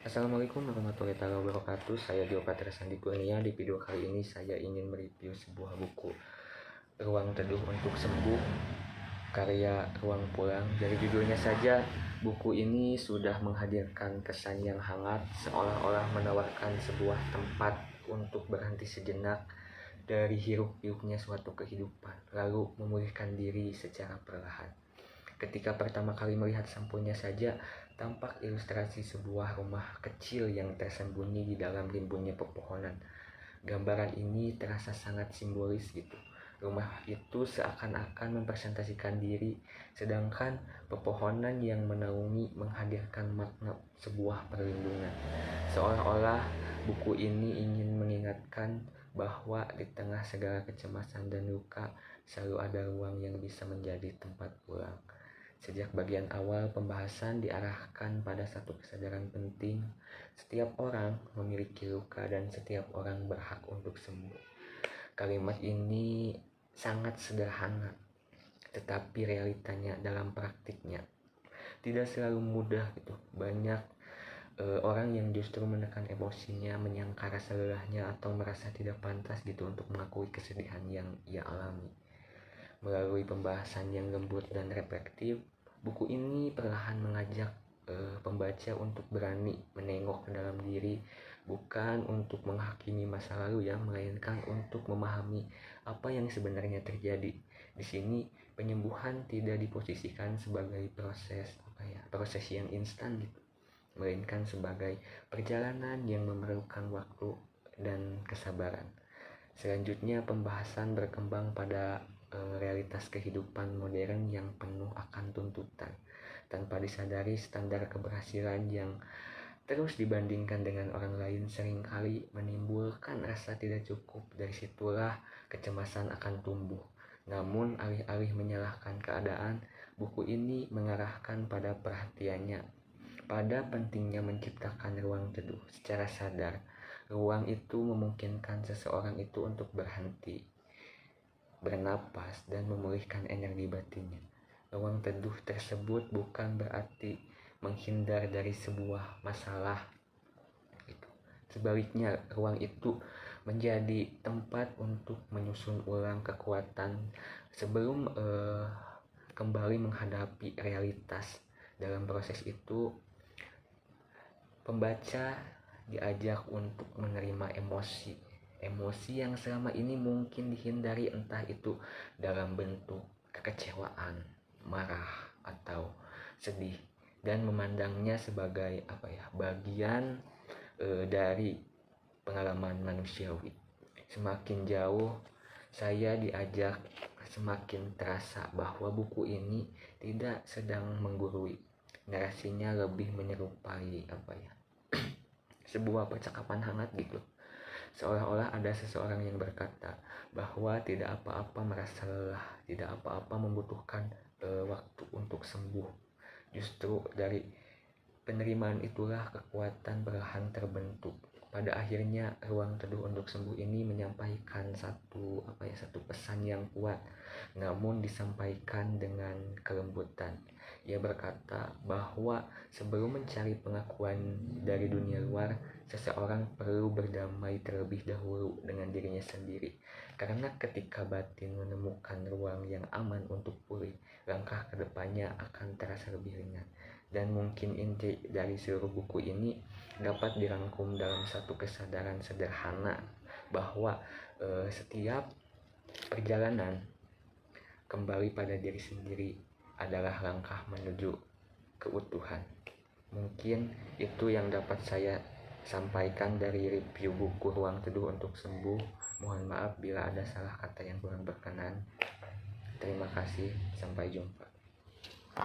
Assalamualaikum warahmatullahi wabarakatuh. Saya Dio Patra Sandi Kurnia. Di video kali ini saya ingin mereview sebuah buku, Ruang Teduh untuk Sembuh, karya Ruang Pulang. Dari judulnya saja, buku ini sudah menghadirkan kesan yang hangat, seolah-olah menawarkan sebuah tempat untuk berhenti sejenak dari hiruk-pikuknya suatu kehidupan, lalu memulihkan diri secara perlahan. Ketika pertama kali melihat sampulnya saja, tampak ilustrasi sebuah rumah kecil yang tersembunyi di dalam rimbunnya pepohonan. Gambaran ini terasa sangat simbolis gitu. Rumah itu seakan-akan mempresentasikan diri, sedangkan pepohonan yang menaungi menghadirkan makna sebuah perlindungan. Seolah-olah buku ini ingin mengingatkan bahwa di tengah segala kecemasan dan luka, selalu ada ruang yang bisa menjadi tempat pulang. Sejak bagian awal pembahasan diarahkan pada satu kesadaran penting, setiap orang memiliki luka dan setiap orang berhak untuk sembuh. Kalimat ini sangat sederhana, tetapi realitanya dalam praktiknya tidak selalu mudah gitu. Banyak orang yang justru menekan emosinya, menyangka rasa lelahnya atau merasa tidak pantas gitu untuk mengakui kesedihan yang ia alami. Melalui pembahasan yang lembut dan reflektif, buku ini perlahan mengajak pembaca untuk berani menengok ke dalam diri, bukan untuk menghakimi masa lalu ya, melainkan untuk memahami apa yang sebenarnya terjadi. Di sini penyembuhan tidak diposisikan sebagai proses yang instan gitu, melainkan sebagai perjalanan yang memerlukan waktu dan kesabaran. Selanjutnya pembahasan berkembang pada realitas kehidupan modern yang penuh akan tuntutan. Tanpa disadari, standar keberhasilan yang terus dibandingkan dengan orang lain seringkali menimbulkan rasa tidak cukup. Dari situlah kecemasan akan tumbuh. Namun alih-alih menyalahkan keadaan, buku ini mengarahkan pada perhatiannya pada pentingnya menciptakan ruang teduh secara sadar. Ruang itu memungkinkan seseorang itu untuk berhenti, bernapas, dan memulihkan energi batinnya. Ruang teduh tersebut bukan berarti menghindar dari sebuah masalah gitu. Sebaliknya, ruang itu menjadi tempat untuk menyusun ulang kekuatan sebelum kembali menghadapi realitas. Dalam proses itu, pembaca diajak untuk menerima emosi yang selama ini mungkin dihindari, entah itu dalam bentuk kekecewaan, marah, atau sedih, dan memandangnya sebagai bagian dari pengalaman manusiawi. Semakin jauh saya diajak, semakin terasa bahwa buku ini tidak sedang menggurui. Narasinya lebih menyerupai sebuah percakapan hangat gitu. Seolah-olah ada seseorang yang berkata bahwa tidak apa-apa merasa lelah, tidak apa-apa membutuhkan waktu untuk sembuh. Justru dari penerimaan itulah kekuatan perlahan terbentuk. Pada akhirnya, Ruang Teduh untuk Sembuh ini menyampaikan satu pesan yang kuat, namun disampaikan dengan kelembutan. Ia berkata bahwa sebelum mencari pengakuan dari dunia luar, seseorang perlu berdamai terlebih dahulu dengan dirinya sendiri. Karena ketika batin menemukan ruang yang aman untuk pulih, langkah kedepannya akan terasa lebih ringan. Dan mungkin inti dari seluruh buku ini dapat dirangkum dalam satu kesadaran sederhana bahwa setiap perjalanan kembali pada diri sendiri adalah langkah menuju keutuhan. Mungkin itu yang dapat saya sampaikan dari review buku Ruang Teduh untuk Sembuh. Mohon maaf bila ada salah kata yang kurang berkenan. Terima kasih, sampai jumpa.